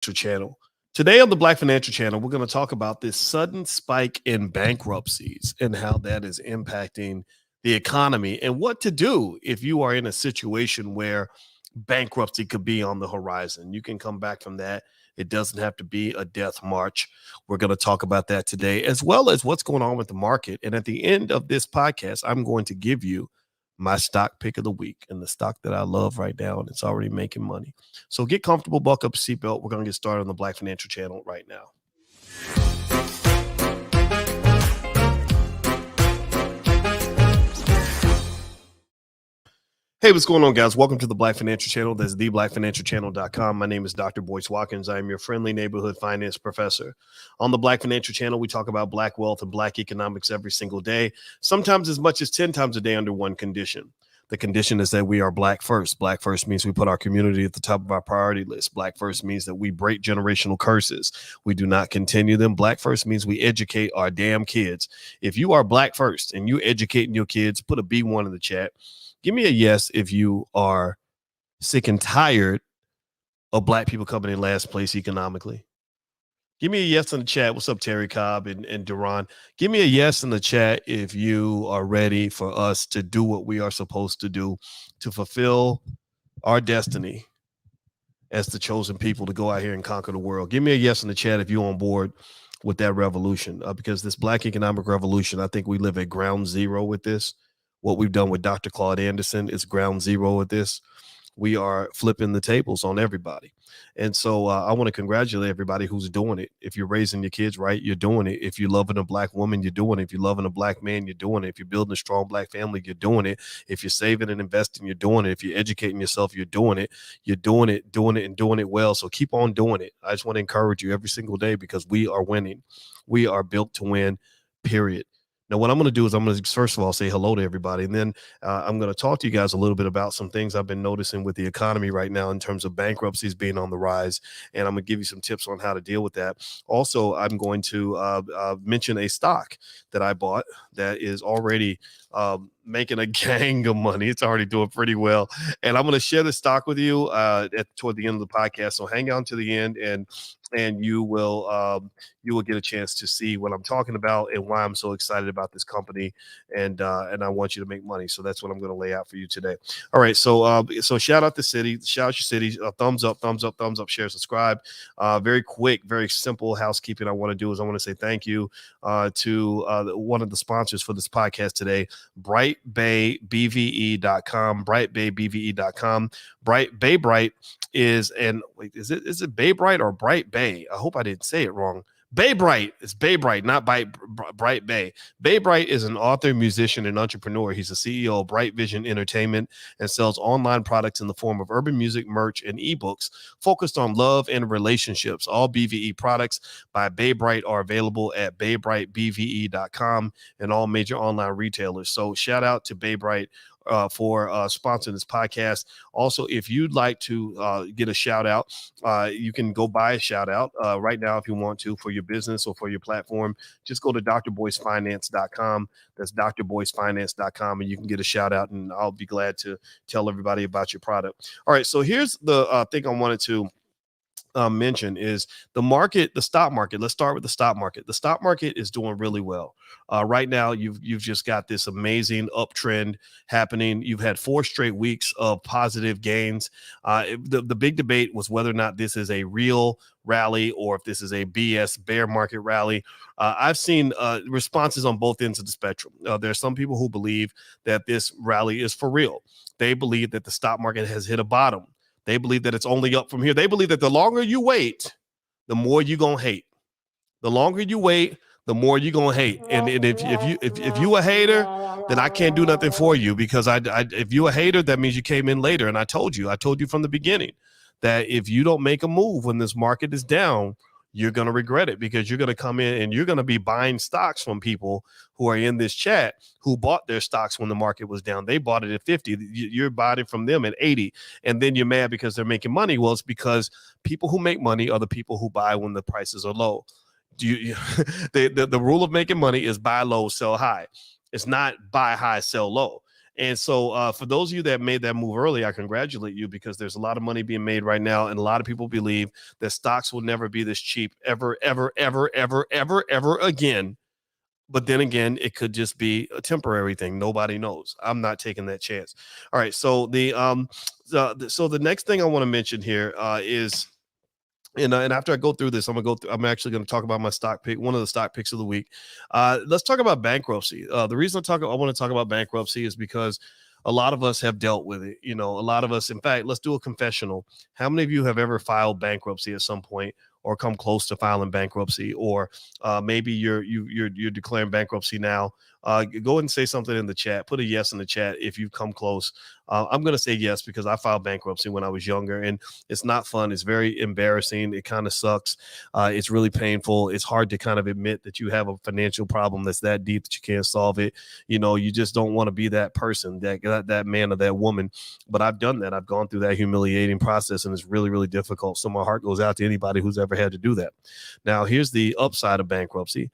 Channel. Today on the Black Financial Channel, we're going to talk about this sudden spike in bankruptcies and how that is impacting the economy and what to do if you are in a situation where bankruptcy could be on the horizon. You can come back from that. It doesn't have to be a death march. We're going to talk about that today, as well as what's going on with the market. And at the end of this podcast, I'm going to give you my stock pick of the week and the stock that I love right now, and it's already making money. So get comfortable, buckle up your seatbelt. We're going to get started on the Black Financial Channel right now. Hey, what's going on, guys? Welcome to the Black Financial Channel. That's theblackfinancialchannel.com. My name is Dr. Boyce Watkins. I am your friendly neighborhood finance professor. On the Black Financial Channel, we talk about Black wealth and Black economics every single day, sometimes as much as 10 times a day under one condition. The condition is that we are Black first. Black first means we put our community at the top of our priority list. Black first means that we break generational curses. We do not continue them. Black first means we educate our damn kids. If you are Black first and you educating your kids, put a B1 in the chat. Give me a yes if you are sick and tired of Black people coming in last place economically. Give me a yes in the chat. What's up, Terry Cobb and Duran? Give me a yes in the chat if you are ready for us to do what we are supposed to do to fulfill our destiny as the chosen people to go out here and conquer the world. Give me a yes in the chat if you're on board with that revolution, because this Black economic revolution, I think we live at ground zero with this. What we've done with Dr. Claude Anderson is ground zero with this. We are flipping the tables on everybody. And so I want to congratulate everybody who's doing it. If you're raising your kids right, you're doing it. If you're loving a Black woman, you're doing it. If you're loving a Black man, you're doing it. If you're building a strong Black family, you're doing it. If you're saving and investing, you're doing it. If you're educating yourself, you're doing it. You're doing it, and doing it well. So keep on doing it. I just want to encourage you every single day, because we are winning. We are built to win, period. Now, what I'm going to do is I'm going to, first of all, say hello to everybody. And then I'm going to talk to you guys a little bit about some things I've been noticing with the economy right now in terms of bankruptcies being on the rise. And I'm going to give you some tips on how to deal with that. Also, I'm going to mention a stock that I bought that is already making a gang of money. It's already doing pretty well. And I'm going to share the stock with you toward the end of the podcast. So hang on to the end, and you will get a chance to see what I'm talking about and why I'm so excited about this company. And I want you to make money. So that's what I'm going to lay out for you today. All right. So shout out the city, shout out your city, thumbs up, share, subscribe. Very quick, very simple housekeeping I want to do is I want to say thank you to one of the sponsors for this podcast today, brightbaybve.com, brightbaybve.com. Bright is, and wait, is it Baybright or Bright Bay? I hope I didn't say it wrong. Baybright. It's Baybright, not Bright Bay. Baybright is an author, musician, and entrepreneur. He's the CEO of Bright Vision Entertainment and sells online products in the form of urban music, merch, and ebooks focused on love and relationships. All BVE products by Baybright are available at baybrightbve.com and all major online retailers. So shout out to Baybright for sponsoring this podcast. Also, if you'd like to get a shout out, you can go buy a shout out right now if you want to, for your business or for your platform. Just go to dr.boycefinance.com. That's dr.boycefinance.com, and you can get a shout out, and I'll be glad to tell everybody about your product. All right, so here's the thing I wanted to mention is the market, the stock market. Let's start with the stock market. The stock market is doing really well. Right now, you've just got this amazing uptrend happening. You've had 4 straight weeks of positive gains. The big debate was whether or not this is a real rally or if this is a BS bear market rally. I've seen responses on both ends of the spectrum. There are some people who believe that this rally is for real. They believe that the stock market has hit a bottom. They believe that it's only up from here. They believe that the longer you wait, the more you're going to hate. The longer you wait, the more you're going to hate. And if you a hater, then I can't do nothing for you, because if you a hater, that means you came in later. And I told you from the beginning that if you don't make a move when this market is down, you're going to regret it, because you're going to come in and you're going to be buying stocks from people who are in this chat who bought their stocks when the market was down. They bought it at 50. You're buying it from them at 80. And then you're mad because they're making money. Well, it's because people who make money are the people who buy when the prices are low. The rule of making money is buy low, sell high. It's not buy high, sell low. And so for those of you that made that move early, I congratulate you, because there's a lot of money being made right now. And a lot of people believe that stocks will never be this cheap ever, ever, ever, ever, ever, ever again. But then again, it could just be a temporary thing. Nobody knows. I'm not taking that chance. All right. So the next thing I want to mention here is, and after I go through this, I'm actually going to talk about my stock pick, one of the stock picks of the week. Let's talk about bankruptcy. The reason I want to talk about bankruptcy is because a lot of us have dealt with it. A lot of us, in fact, let's do a confessional. How many of you have ever filed bankruptcy at some point, or come close to filing bankruptcy, or maybe you're declaring bankruptcy now? Go ahead and say something in the chat. Put a yes in the chat if you've come close. I'm going to say yes, because I filed bankruptcy when I was younger, and it's not fun. It's very embarrassing. It kind of sucks. It's really painful. It's hard to kind of admit that you have a financial problem that's that deep that you can't solve it. You just don't want to be that person, that man or that woman. But I've done that. I've gone through that humiliating process, and it's really, really difficult. So my heart goes out to anybody who's ever had to do that. Now, here's the upside of bankruptcy.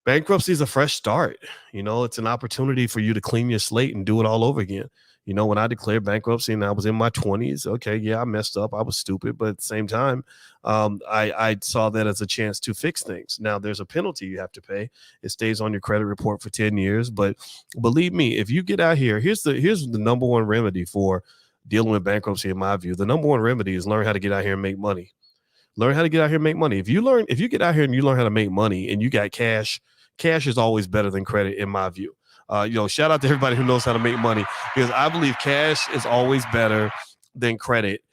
Bankruptcy is a fresh start. It's an opportunity for you to clean your slate and do it all over again. When I declared bankruptcy and I was in my 20s, okay, yeah, I messed up. I was stupid. But at the same time, I saw that as a chance to fix things. Now, there's a penalty you have to pay. It stays on your credit report for 10 years. But believe me, if you get out here, here's the number one remedy for dealing with bankruptcy, in my view. The number one remedy is learn how to get out here and make money. Learn how to get out here and make money. If you get out here and you learn how to make money and you got cash is always better than credit, in my view. Shout out to everybody who knows how to make money, because I believe cash is always better than credit.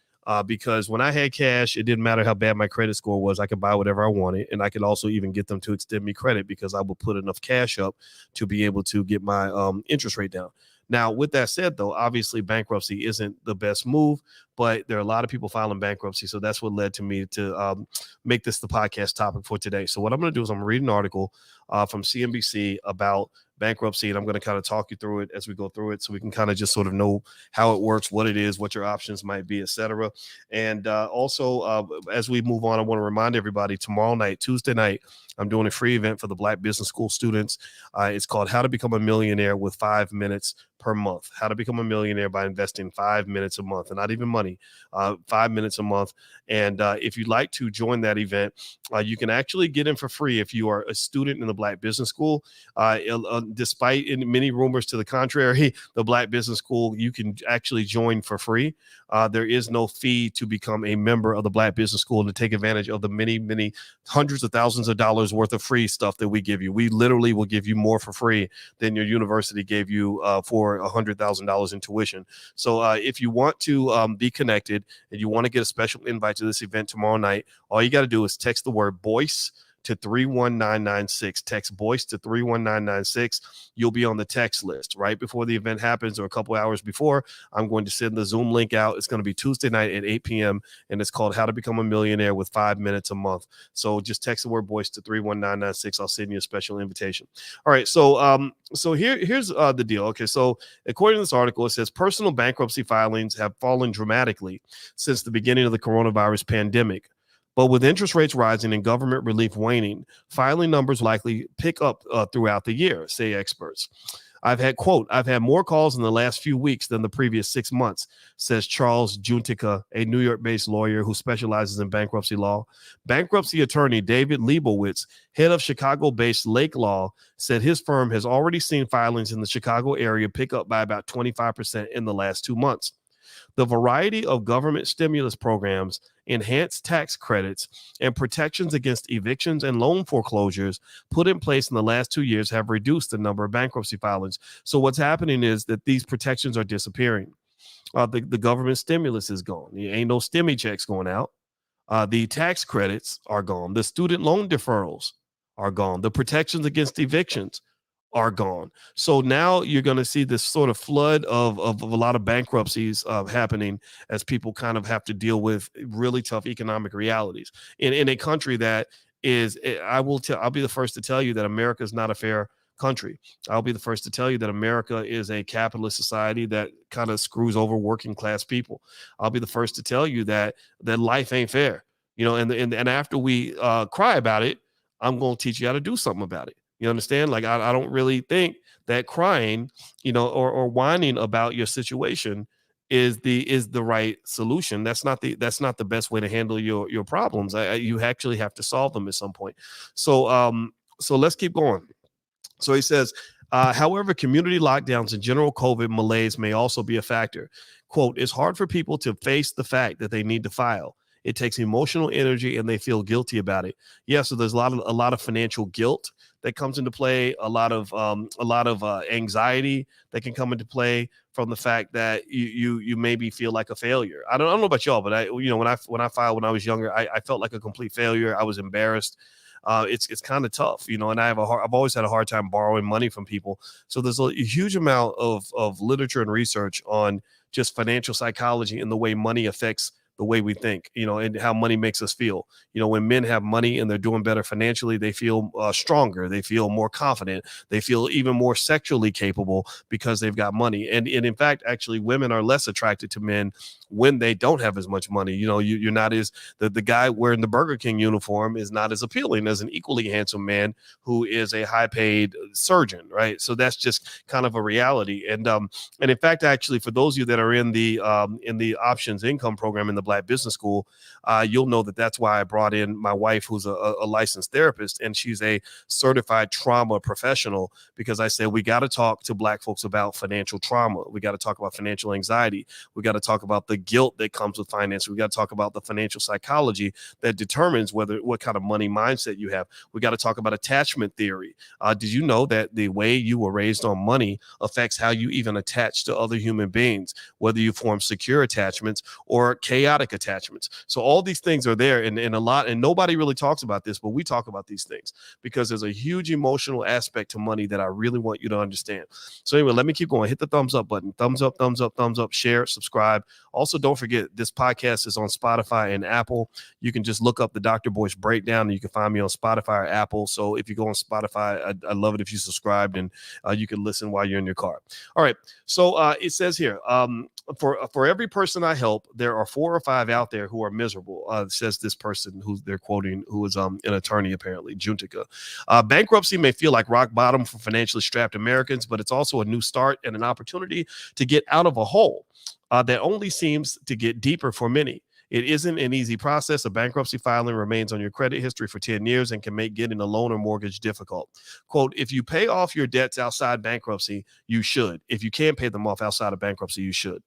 Because when I had cash, it didn't matter how bad my credit score was. I could buy whatever I wanted, and I could also even get them to extend me credit, because I would put enough cash up to be able to get my interest rate down. Now, with that said, though, obviously bankruptcy isn't the best move, but there are a lot of people filing bankruptcy. So that's what led to me to make this the podcast topic for today. So what I'm going to do is I'm going to read an article from CNBC about bankruptcy, and I'm going to kind of talk you through it as we go through it, so we can kind of just sort of know how it works, what it is, what your options might be, etc. And also, as we move on, I want to remind everybody, tomorrow night, Tuesday night, I'm doing a free event for the Black Business School students. It's called How to Become a Millionaire with 5 minutes per month. How to become a millionaire by investing 5 minutes a month, and not even money, 5 minutes a month. And if you'd like to join that event, you can actually get in for free if you are a student in the Black Business School. Despite many rumors to the contrary, the Black Business School, you can actually join for free. There is no fee to become a member of the Black Business School and to take advantage of the many, many hundreds of thousands of dollars worth of free stuff that we give you. We literally will give you more for free than your university gave you for $100,000 in tuition. So if you want to be connected and you want to get a special invite to this event tomorrow night, all you got to do is text the word Boyce to 31996. Text Boyce to 31996. You'll be on the text list right before the event happens, or a couple hours before. I'm going to send the Zoom link out. It's going to be Tuesday night at 8 p.m. and it's called How to Become a Millionaire with 5 minutes a month. So just text the word Boyce to 31996. I'll send you a special invitation. All right. So here's the deal. Okay. So according to this article, it says personal bankruptcy filings have fallen dramatically since the beginning of the coronavirus pandemic. But with interest rates rising and government relief waning, filing numbers likely pick up throughout the year, say experts. I've had more calls in the last few weeks than the previous 6 months, says Charles Juntica, a New York-based lawyer who specializes in bankruptcy law. Bankruptcy attorney David Leibowitz, head of Chicago-based Lake Law, said his firm has already seen filings in the Chicago area pick up by about 25% in the last 2 months. The variety of government stimulus programs, enhanced tax credits, and protections against evictions and loan foreclosures put in place in the last 2 years have reduced the number of bankruptcy filings. So what's happening is that these protections are disappearing. The government stimulus is gone. There ain't no stimmy checks going out. The tax credits are gone. The student loan deferrals are gone. The protections against evictions are gone. So now you're going to see this sort of flood of a lot of bankruptcies happening as people kind of have to deal with really tough economic realities in a country that is, I'll be the first to tell you that America is not a fair country. I'll be the first to tell you that America is a capitalist society that kind of screws over working class people. I'll be the first to tell you that life ain't fair, and after we cry about it, I'm going to teach you how to do something about it. You understand? Like, I don't really think that crying, or whining about your situation is the right solution. That's not the best way to handle your problems. You actually have to solve them at some point. So let's keep going. So he says, however, community lockdowns and general COVID malaise may also be a factor. Quote, it's hard for people to face the fact that they need to file. It takes emotional energy and they feel guilty about it. Yeah, so there's a lot of financial guilt that comes into play, a lot of anxiety that can come into play from the fact that you maybe feel like a failure. I don't know about y'all, but when I filed when I was younger, I felt like a complete failure. I was embarrassed. It's kind of tough, and I've always had a hard time borrowing money from people. So there's a huge amount of literature and research on just financial psychology and the way money affects the way we think, and how money makes us feel. When men have money and they're doing better financially, they feel stronger. They feel more confident. They feel even more sexually capable because they've got money. And in fact, actually, women are less attracted to men when they don't have as much money. You're not as the guy wearing the Burger King uniform is not as appealing as an equally handsome man who is a high paid surgeon, right? So that's just kind of a reality. And in fact, actually, for those of you that are in the options income program in the Black Business School, you'll know that's why I brought in my wife, who's a licensed therapist, and she's a certified trauma professional, because I said we got to talk to Black folks about financial trauma. We got to talk about financial anxiety. We got to talk about the guilt that comes with finance. We got to talk about the financial psychology that determines what kind of money mindset you have. We got to talk about attachment theory. Did you know that the way you were raised on money affects how you even attach to other human beings, whether you form secure attachments or chaotic attachments? So all these things are there, and nobody really talks about this, but we talk about these things because there's a huge emotional aspect to money that I really want you to understand. So anyway, let me keep going. Hit the thumbs up button. Thumbs up, thumbs up, thumbs up, share, subscribe. Also, don't forget, this podcast is on Spotify and Apple. You can just look up the Dr. Boyce Breakdown, and you can find me on Spotify or Apple. So if you go on Spotify, I'd love it if you subscribed, and you can listen while you're in your car. All right. So it says here, for every person I help, there are 4 or 5 out there who are miserable, says this person who they're quoting, who is an attorney, apparently, Juntica. Bankruptcy may feel like rock bottom for financially strapped Americans, but it's also a new start and an opportunity to get out of a hole that only seems to get deeper for many. It isn't an easy process. A bankruptcy filing remains on your credit history for 10 years and can make getting a loan or mortgage difficult. Quote, if you pay off your debts outside bankruptcy, you should. If you can't pay them off outside of bankruptcy, you should.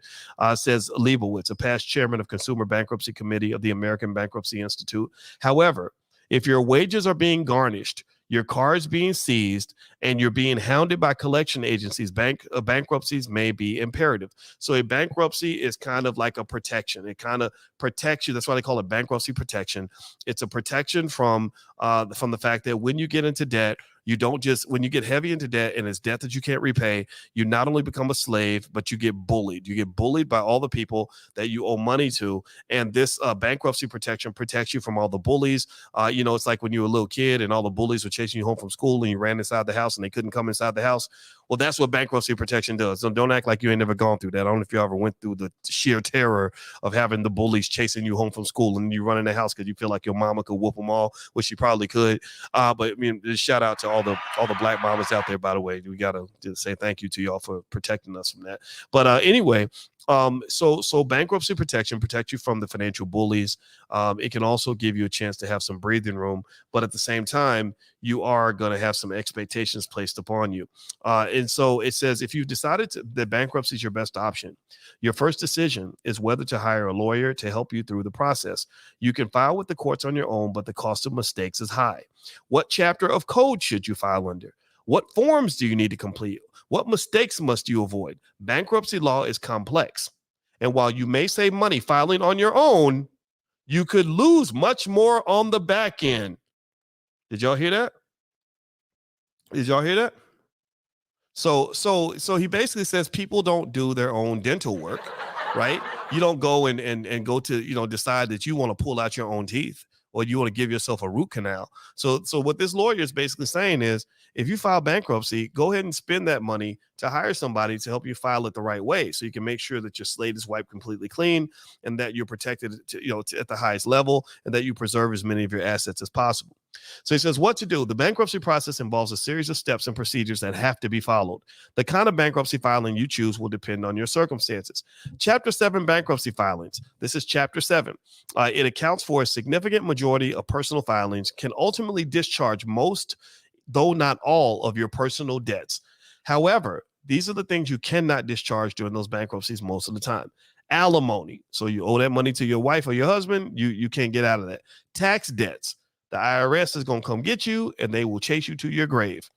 Says Leibowitz, a past chairman of Consumer Bankruptcy Committee of the American Bankruptcy Institute. However, if your wages are being garnished, your car is being seized, and you're being hounded by collection agencies, bankruptcies may be imperative. So a bankruptcy is kind of like a protection. It kind of protects you. That's why they call it bankruptcy protection. It's a protection from the fact that when you get into debt, you don't just, when you get heavy into debt and it's debt that you can't repay, you not only become a slave, but you get bullied. You get bullied by all the people that you owe money to. And this bankruptcy protection protects you from all the bullies. It's like when you were a little kid and all the bullies were chasing you home from school and you ran inside the house and they couldn't come inside the house. Well, that's what bankruptcy protection does. So don't act like you ain't never gone through that. I don't know if you ever went through the sheer terror of having the bullies chasing you home from school and you run in the house because you feel like your mama could whoop them all, which she probably could. But I mean, just shout out to all the Black mamas out there, by the way. We got to say thank you to y'all for protecting us from that. But anyway, so bankruptcy protection protects you from the financial bullies. It can also give you a chance to have some breathing room, but at the same time, you are going to have some expectations placed upon you. And so it says, if you've decided that bankruptcy is your best option, your first decision is whether to hire a lawyer to help you through the process. You can file with the courts on your own, but the cost of mistakes is high. What chapter of code should you file under? What forms do you need to complete? What mistakes must you avoid? Bankruptcy law is complex. And while you may save money filing on your own, you could lose much more on the back end. Did y'all hear that? Did y'all hear that? So he basically says people don't do their own dental work, right? You don't go and go to, decide that you want to pull out your own teeth or you want to give yourself a root canal. So what this lawyer is basically saying is, if you file bankruptcy, go ahead and spend that money to hire somebody to help you file it the right way, so you can make sure that your slate is wiped completely clean and that you're protected at the highest level and that you preserve as many of your assets as possible. So he says what to do. The bankruptcy process involves a series of steps and procedures that have to be followed. The kind of bankruptcy filing you choose will depend on your circumstances. Chapter 7 bankruptcy filings. This is Chapter 7. It accounts for a significant majority of personal filings, can ultimately discharge most, though not all, of your personal debts. However, these are the things you cannot discharge during those bankruptcies most of the time. Alimony. So you owe that money to your wife or your husband. You can't get out of that. Tax debts. The IRS is going to come get you and they will chase you to your grave.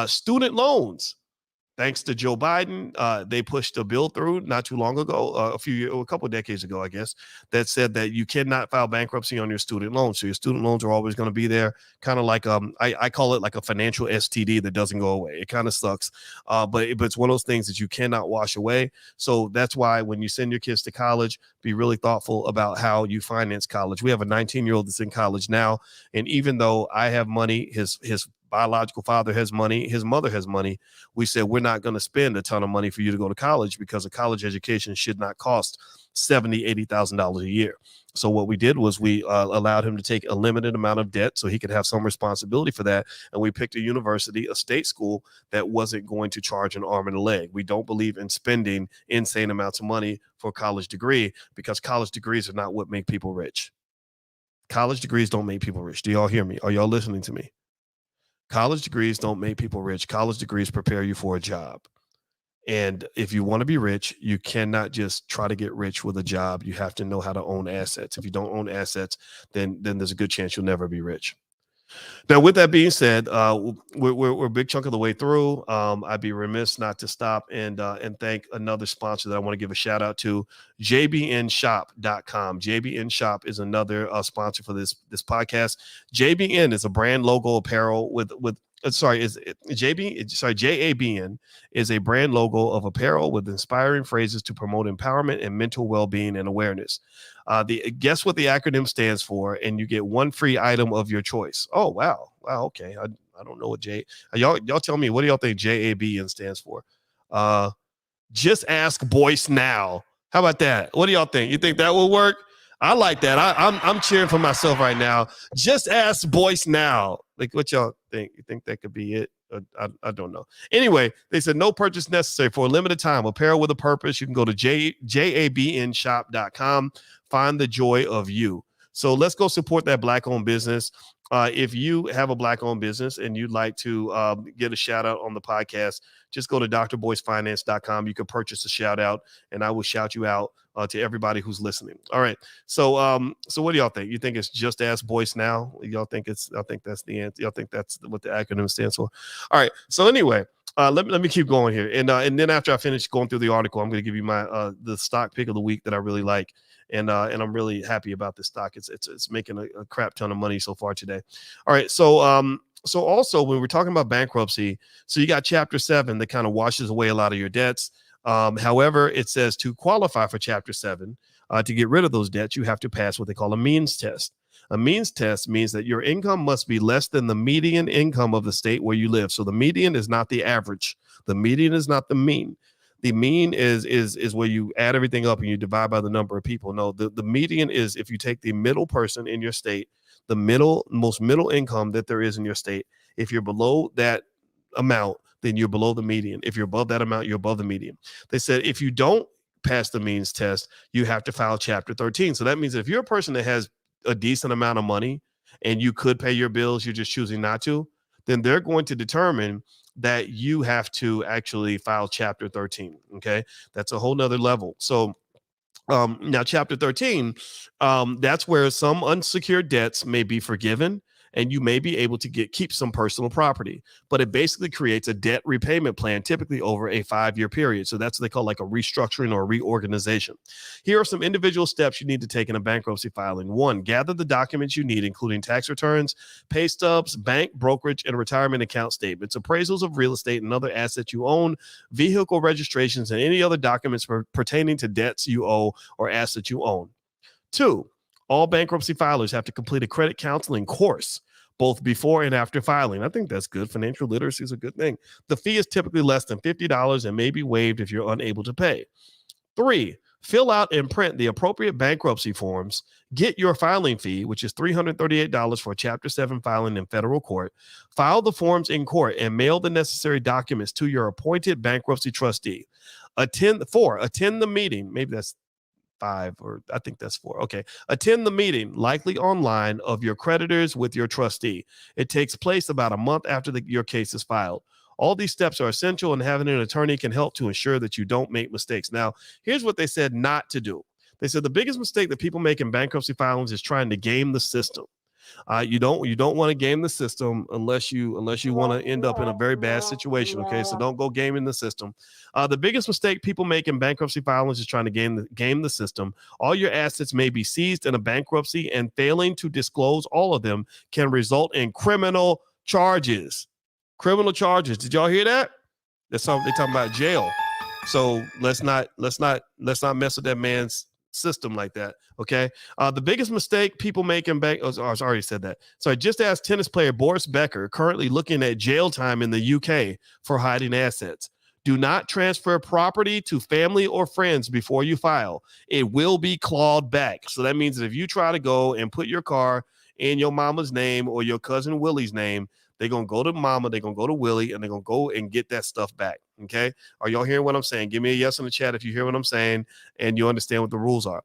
Student loans. Thanks to Joe Biden, they pushed a bill through not too long ago, a couple of decades ago, I guess, that said that you cannot file bankruptcy on your student loans. So your student loans are always going to be there, kind of like I call it like a financial STD that doesn't go away. It kind of sucks, but it's one of those things that you cannot wash away. So that's why when you send your kids to college, be really thoughtful about how you finance college. We have a 19-year-old that's in college now, and even though I have money, his biological father has money, his mother has money, we said we're not going to spend a ton of money for you to go to college because a college education should not cost $70,000-$80,000 a year. So what we did was we allowed him to take a limited amount of debt so he could have some responsibility for that. And we picked a university, a state school that wasn't going to charge an arm and a leg. We don't believe in spending insane amounts of money for a college degree because college degrees are not what make people rich. College degrees don't make people rich. Do y'all hear me? Are y'all listening to me? College degrees don't make people rich. College degrees prepare you for a job. And if you want to be rich, you cannot just try to get rich with a job. You have to know how to own assets. If you don't own assets, then there's a good chance you'll never be rich. Now, with that being said, we're a big chunk of the way through. I'd be remiss not to stop and thank another sponsor that I want to give a shout out to, jbnshop.com. JBN Shop is another sponsor for this podcast. JBN is a brand logo apparel JABN is a brand logo of apparel with inspiring phrases to promote empowerment and mental well-being and awareness. Guess what the acronym stands for, and you get one free item of your choice. Oh, wow. Okay. I don't know what y'all tell me, what do y'all think JABN stands for? Just ask Boyce now. How about that? What do y'all think? You think that will work? I like that. I'm cheering for myself right now. Just ask Boyce now. Like, what y'all think? You think that could be it? I don't know. Anyway, they said no purchase necessary for a limited time. Apparel with a purpose. You can go to jabnshop.com. Find the joy of you. So let's go support that Black-owned business. If you have a Black-owned business and you'd like to get a shout out on the podcast, just go to dr.boycefinance.com. You can purchase a shout out, and I will shout you out to everybody who's listening. All right. So what do y'all think? You think it's just ask Boyce now? Y'all think I think that's the answer. Y'all think that's what the acronym stands for? All right. So anyway, let me keep going here. And then after I finish going through the article, I'm going to give you my the stock pick of the week that I really like. And I'm really happy about this stock. It's making a crap ton of money so far today. All right. So also when we're talking about bankruptcy, so you got Chapter 7 that kind of washes away a lot of your debts. However, it says to qualify for Chapter 7, to get rid of those debts, you have to pass what they call a means test. A means test means that your income must be less than the median income of the state where you live. So the median is not the average. The median is not the mean. The mean is where you add everything up and you divide by the number of people. No, the median is if you take the middle person in your state, the most middle income that there is in your state. If you're below that amount, then you're below the median. If you're above that amount, you're above the median. They said if you don't pass the means test, you have to file Chapter 13. So that means if you're a person that has a decent amount of money and you could pay your bills, you're just choosing not to, then they're going to determine that you have to actually file Chapter 13. Okay. That's a whole nother level. So now Chapter 13, that's where some unsecured debts may be forgiven and you may be able to keep some personal property, but it basically creates a debt repayment plan, typically over a 5-year period. So that's what they call like a restructuring or reorganization. Here are some individual steps you need to take in a bankruptcy filing. 1, gather the documents you need, including tax returns, pay stubs, bank, brokerage, and retirement account statements, appraisals of real estate and other assets you own, vehicle registrations, and any other documents pertaining to debts you owe or assets you own. 2, all bankruptcy filers have to complete a credit counseling course, both before and after filing. I think that's good. Financial literacy is a good thing. The fee is typically less than $50 and may be waived if you're unable to pay. 3, fill out and print the appropriate bankruptcy forms, get your filing fee, which is $338 for a Chapter 7 filing in federal court, file the forms in court, and mail the necessary documents to your appointed bankruptcy trustee. Attend the meeting. Maybe that's 5, or I think that's 4. Okay. Attend the meeting, likely online, of your creditors with your trustee. It takes place about a month after your case is filed. All these steps are essential, and having an attorney can help to ensure that you don't make mistakes. Now, here's what they said not to do. They said the biggest mistake that people make in bankruptcy filings is trying to game the system. You don't want to game the system unless you want to end up in a very bad situation. Okay, so don't go gaming the system. The biggest mistake people make in bankruptcy filings is trying to game the system. All your assets may be seized in a bankruptcy, and failing to disclose all of them can result in criminal charges. Criminal charges. Did y'all hear that? That's something they're talking about, jail. So let's not mess with that man's system like that. Okay. The biggest mistake people make in I already said that. So I just asked tennis player Boris Becker, currently looking at jail time in the UK for hiding assets. Do not transfer property to family or friends before you file. It will be clawed back. So that means that if you try to go and put your car in your mama's name or your cousin Willie's name, they're going to go to mama, they're going to go to Willie, and they're going to go and get that stuff back. Okay. Are y'all hearing what I'm saying? Give me a yes in the chat if you hear what I'm saying and you understand what the rules are.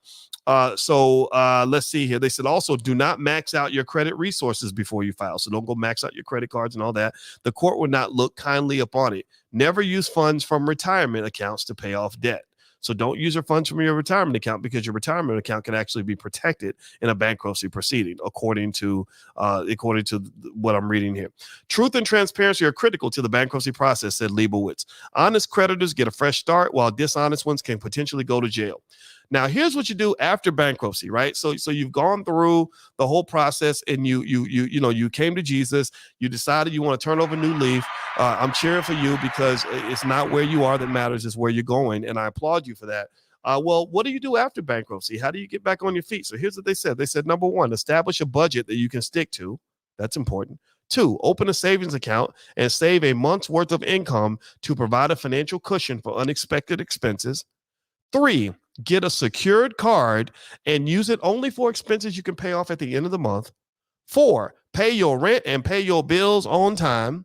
So let's see here. They said also do not max out your credit resources before you file. So don't go max out your credit cards and all that. The court would not look kindly upon it. Never use funds from retirement accounts to pay off debt. So don't use your funds from your retirement account, because your retirement account can actually be protected in a bankruptcy proceeding, according to what I'm reading here. Truth and transparency are critical to the bankruptcy process, said Leibowitz. Honest creditors get a fresh start, while dishonest ones can potentially go to jail. Now, here's what you do after bankruptcy, right? So you've gone through the whole process, and you came to Jesus. You decided you want to turn over a new leaf. I'm cheering for you, because it's not where you are that matters, it's where you're going, and I applaud you for that. Well, what do you do after bankruptcy? How do you get back on your feet? So here's what they said. They said, number 1, establish a budget that you can stick to. That's important. 2, open a savings account and save a month's worth of income to provide a financial cushion for unexpected expenses. 3, get a secured card and use it only for expenses you can pay off at the end of the month. 4, pay your rent and pay your bills on time.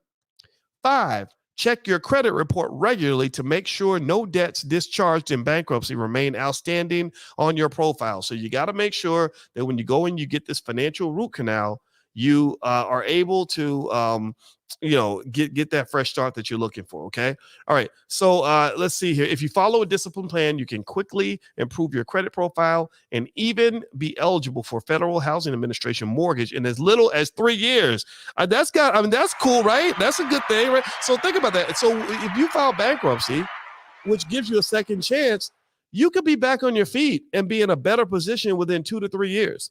5, check your credit report regularly to make sure no debts discharged in bankruptcy remain outstanding on your profile. So you got to make sure that when you go and you get this financial root canal, you are able to get that fresh start that you're looking for. Okay. All right. So let's see here. If you follow a discipline plan, you can quickly improve your credit profile and even be eligible for Federal Housing Administration mortgage in as little as 3 years. That's cool, right? That's a good thing, right? So think about that. So if you file bankruptcy, which gives you a second chance, you could be back on your feet and be in a better position within 2 to 3 years.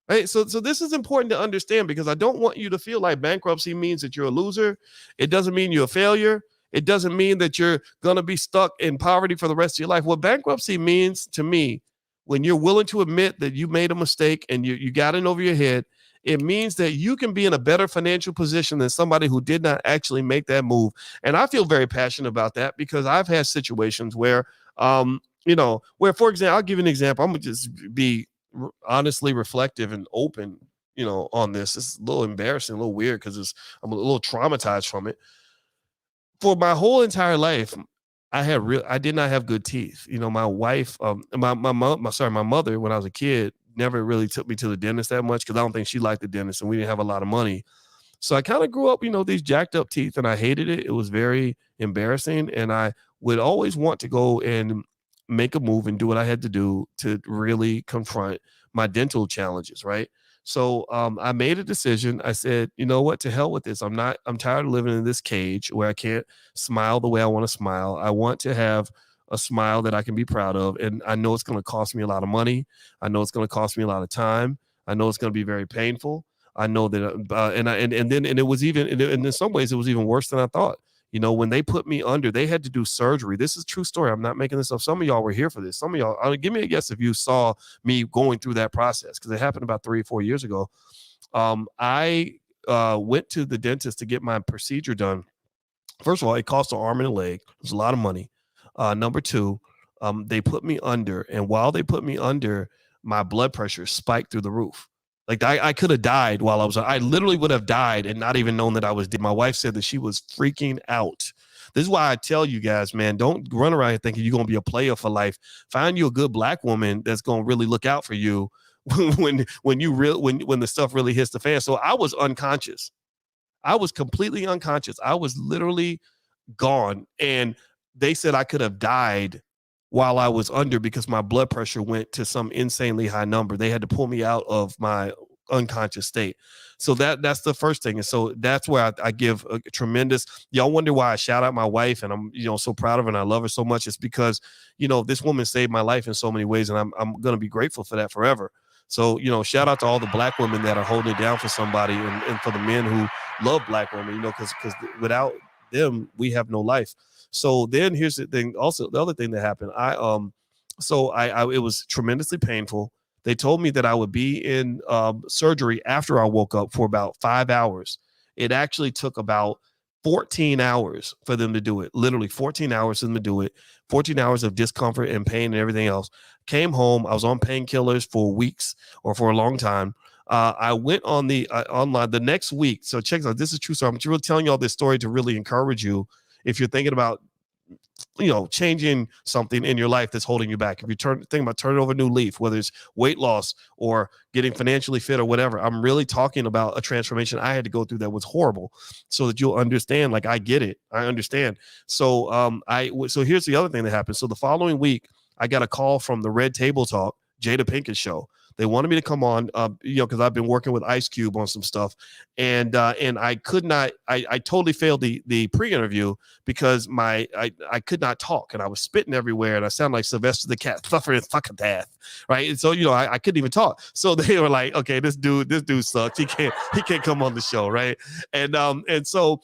Right. So this is important to understand, because I don't want you to feel like bankruptcy means that you're a loser. It doesn't mean you're a failure. It doesn't mean that you're going to be stuck in poverty for the rest of your life. What bankruptcy means to me, when you're willing to admit that you made a mistake and you got in over your head, it means that you can be in a better financial position than somebody who did not actually make that move. And I feel very passionate about that, because I've had situations where, where, for example, I'll give you an example. I'm going to just be honestly reflective and open, on this. It's a little embarrassing, a little weird, because I'm a little traumatized from it. For my whole entire life, I did not have good teeth. My wife, my mother, when I was a kid, never really took me to the dentist that much, because I don't think she liked the dentist, and we didn't have a lot of money. So I kind of grew up, these jacked up teeth, and I hated it. It was very embarrassing, and I would always want to go and make a move and do what I had to do to really confront my dental challenges, right? So I made a decision. I said, you know what, to hell with this. I'm tired of living in this cage where I can't smile the way I want to smile. I want to have a smile that I can be proud of. And I know it's going to cost me a lot of money. I know it's going to cost me a lot of time. I know it's going to be very painful. I know that, and it was even, and in some ways it was even worse than I thought. When they put me under, they had to do surgery. This is a true story. I'm not making this up. Some of y'all were here for this. Some of y'all, give me a guess if you saw me going through that process, because it happened about 3 or 4 years ago. I went to the dentist to get my procedure done. First of all, it cost an arm and a leg. It was a lot of money. Number 2, they put me under. And while they put me under, my blood pressure spiked through the roof. Like I could have died while I literally would have died and not even known that I was dead. My wife said that she was freaking out. This is why I tell you guys, man, don't run around thinking you're going to be a player for life. Find you a good black woman that's going to really look out for you when the stuff really hits the fan. So I was unconscious. I was completely unconscious. I was literally gone. And they said I could have died while I was under because my blood pressure went to some insanely high number. They had to pull me out of my unconscious state. So that's the first thing. And so that's where I give a tremendous, y'all wonder why I shout out my wife and I'm, so proud of her and I love her so much. It's because, this woman saved my life in so many ways. And I'm going to be grateful for that forever. So, shout out to all the black women that are holding it down for somebody and for the men who love black women, because without them, we have no life. So then here's the thing. Also, the other thing that happened, it was tremendously painful. They told me that I would be in surgery after I woke up for about 5 hours. It actually took about 14 hours for them to do it. Literally 14 hours for them to do it. 14 hours of discomfort and pain and everything else. Came home. I was on painkillers for weeks or for a long time. I went on the online the next week. So check this out. This is true. So I'm really telling you all this story to really encourage you if you're thinking about changing something in your life that's holding you back. If you think about turning over a new leaf, whether it's weight loss or getting financially fit or whatever, I'm really talking about a transformation I had to go through that was horrible, so that you'll understand. Like, I get it, I understand. So so here's the other thing that happened. So the following week, I got a call from the Red Table Talk, Jada Pinkett show. They wanted me to come on, because I've been working with Ice Cube on some stuff, and I could not. I totally failed the pre-interview because I could not talk, and I was spitting everywhere, and I sounded like Sylvester the Cat, suffering fucking death, right? And so I couldn't even talk. So they were like, okay, this dude sucks. He can't come on the show, right? And so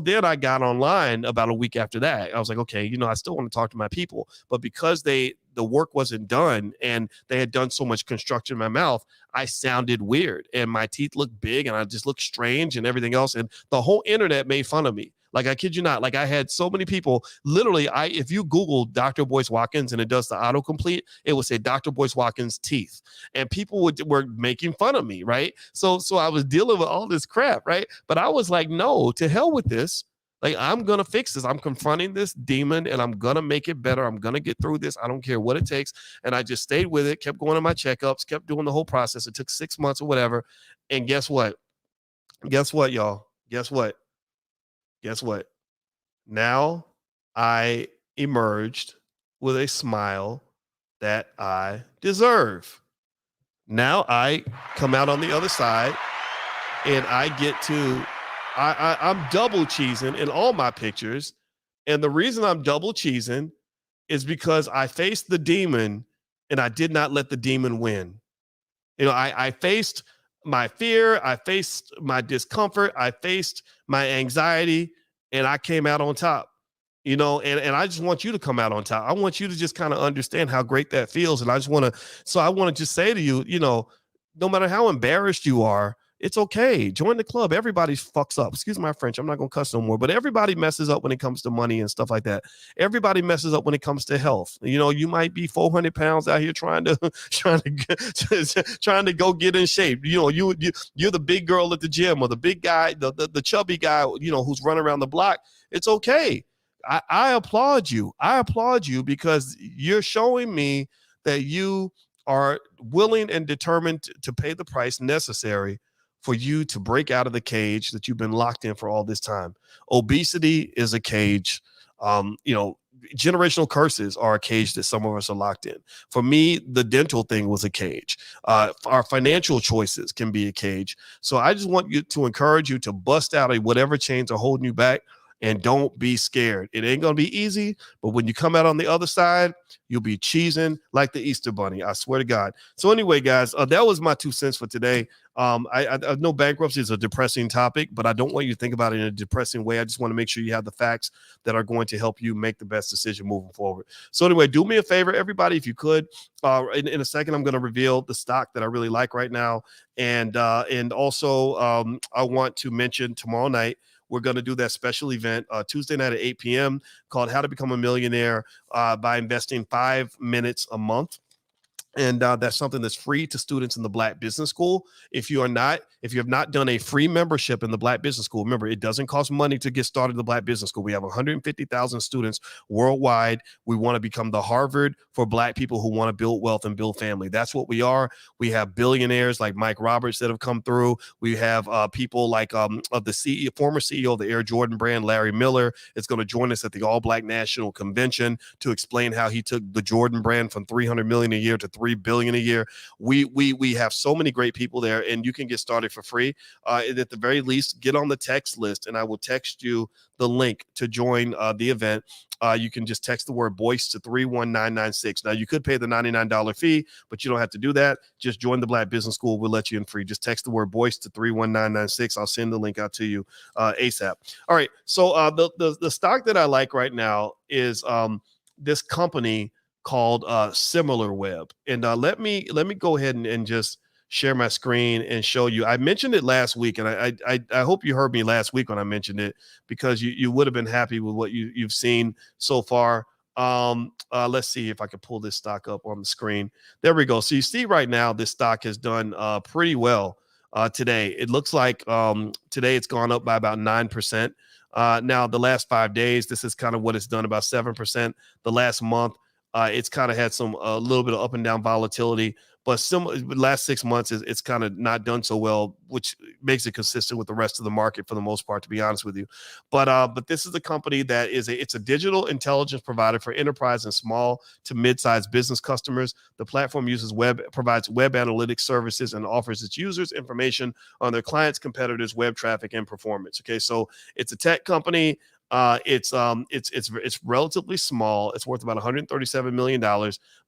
then I got online about a week after that. I was like, okay, I still want to talk to my people, but because the work wasn't done and they had done so much construction in my mouth, I sounded weird and my teeth looked big and I just looked strange and everything else. And the whole internet made fun of me. Like, I kid you not. Like, I had so many people, literally, if you Google Dr. Boyce Watkins and it does the autocomplete, it will say Dr. Boyce Watkins teeth. And people were making fun of me, right? So I was dealing with all this crap, right? But I was like, no, to hell with this. Like, I'm going to fix this. I'm confronting this demon and I'm going to make it better. I'm going to get through this. I don't care what it takes. And I just stayed with it, kept going to my checkups, kept doing the whole process. It took 6 months or whatever. And guess what? Guess what, y'all? Guess what? Guess what? Now I emerged with a smile that I deserve. Now I come out on the other side and I get to, I'm double cheesing in all my pictures. And the reason I'm double cheesing is because I faced the demon and I did not let the demon win. I faced my fear, I faced my discomfort, I faced my anxiety, and I came out on top. And I just want you to come out on top. I want you to just kind of understand how great that feels. And I want to just say to you, no matter how embarrassed you are, it's okay. Join the club. Everybody fucks up. Excuse my French. I'm not going to cuss no more, but everybody messes up when it comes to money and stuff like that. Everybody messes up when it comes to health. You might be 400 pounds out here trying to go get in shape. You're the big girl at the gym or the big guy, the chubby guy, who's running around the block. It's okay. I applaud you. I applaud you because you're showing me that you are willing and determined to pay the price necessary for you to break out of the cage that you've been locked in for all this time. Obesity is a cage. Generational curses are a cage that some of us are locked in. For me, the dental thing was a cage. Our financial choices can be a cage. So I just want to encourage you to bust out of whatever chains are holding you back. And don't be scared. It ain't going to be easy, but when you come out on the other side, you'll be cheesing like the Easter Bunny. I swear to God. So anyway, guys, that was my 2 cents for today. I know bankruptcy is a depressing topic, but I don't want you to think about it in a depressing way. I just want to make sure you have the facts that are going to help you make the best decision moving forward. So anyway, do me a favor, everybody, if you could. In a second, I'm going to reveal the stock that I really like right now. And also I want to mention tomorrow night, we're going to do that special event Tuesday night at 8 p.m. called How to Become a Millionaire by Investing 5 Minutes a Month. And that's something that's free to students in the Black Business School. If you have not done a free membership in the Black Business School, remember, it doesn't cost money to get started in the Black Business School. We have 150,000 students worldwide. We want to become the Harvard for Black people who want to build wealth and build family. That's what we are. We have billionaires like Mike Roberts that have come through. We have people like of the former CEO of the Air Jordan brand, Larry Miller, is going to join us at the All Black National Convention to explain how he took the Jordan brand from $300 million a year to $3 billion a year. We have so many great people there, and you can get started for free. At the very least, get on the text list, and I will text you the link to join the event. You can just text the word Boyce to 31996. Now, you could pay the $99 fee, but you don't have to do that. Just join the Black Business School. We'll let you in free. Just text the word Boyce to 31996. I'll send the link out to you ASAP. All right. So the stock that I like right now is this company called SimilarWeb. And let me go ahead and just share my screen and show you. I mentioned it last week, and I hope you heard me last week when I mentioned it, because you would have been happy with what you've seen so far. Let's see if I can pull this stock up on the screen. There we go. So you see right now, this stock has done pretty well today. It looks like today it's gone up by about 9%. Now, the last 5 days, this is kind of what it's done, about 7%. The last month, it's kind of had a little bit of up and down volatility, but last 6 months it's kind of not done so well, which makes it consistent with the rest of the market for the most part, to be honest with you. But this is a company that it's a digital intelligence provider for enterprise and small to mid-sized business customers. The platform provides web analytics services and offers its users information on their clients, competitors, web traffic, and performance. Okay, so it's a tech company. It's relatively small. It's worth about $137 million,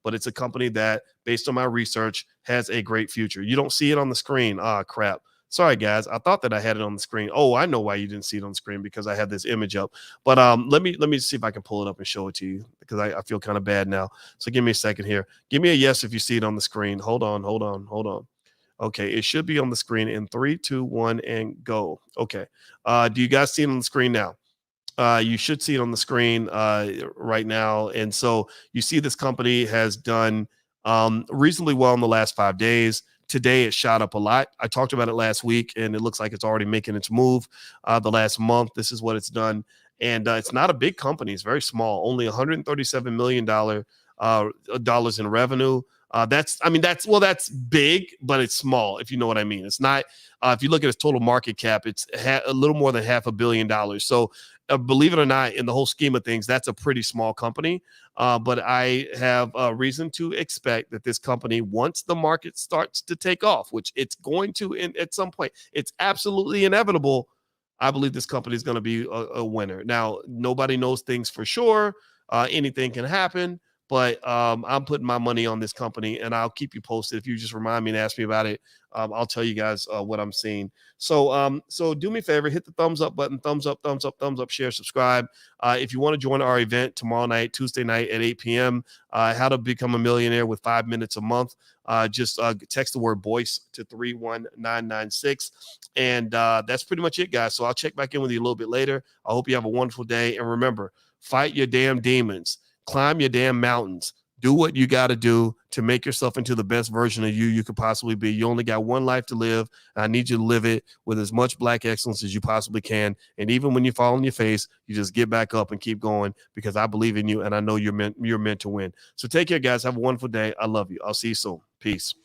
but it's a company that, based on my research, has a great future. You don't see it on the screen. Crap. Sorry, guys. I thought that I had it on the screen. Oh, I know why you didn't see it on the screen, because I had this image up. But let me see if I can pull it up and show it to you, because I feel kind of bad now. So give me a second here. Give me a yes if you see it on the screen. Hold on. Okay, it should be on the screen in 3, 2, 1, and go. Okay. Do you guys see it on the screen now? You should see it on the screen right now. And so you see this company has done reasonably well in the last 5 days. Today, it shot up a lot. I talked about it last week, and it looks like it's already making its move. The last month, this is what it's done. And it's not a big company. It's very small, only $137 million dollars in revenue. That's big, but it's small, if you know what I mean. It's not, if you look at its total market cap, it's a little more than $500 million. So believe it or not, in the whole scheme of things, that's a pretty small company. But I have reason to expect that this company, once the market starts to take off, which it's going to at some point, it's absolutely inevitable. I believe this company is going to be a winner. Now, nobody knows things for sure. Anything can happen. But I'm putting my money on this company, and I'll keep you posted. If you just remind me and ask me about it, I'll tell you guys what I'm seeing. So do me a favor, hit the thumbs up button, thumbs up, share, subscribe. If you want to join our event tomorrow night, Tuesday night at 8 p.m., How to Become a Millionaire with 5 minutes a month, just text the word Boyce to 31996. And that's pretty much it, guys. So I'll check back in with you a little bit later. I hope you have a wonderful day. And remember, fight your damn demons. Climb your damn mountains. Do what you got to do to make yourself into the best version of you could possibly be. You only got one life to live. And I need you to live it with as much Black excellence as you possibly can. And even when you fall on your face, you just get back up and keep going, because I believe in you and I know you're meant to win. So take care, guys. Have a wonderful day. I love you. I'll see you soon. Peace.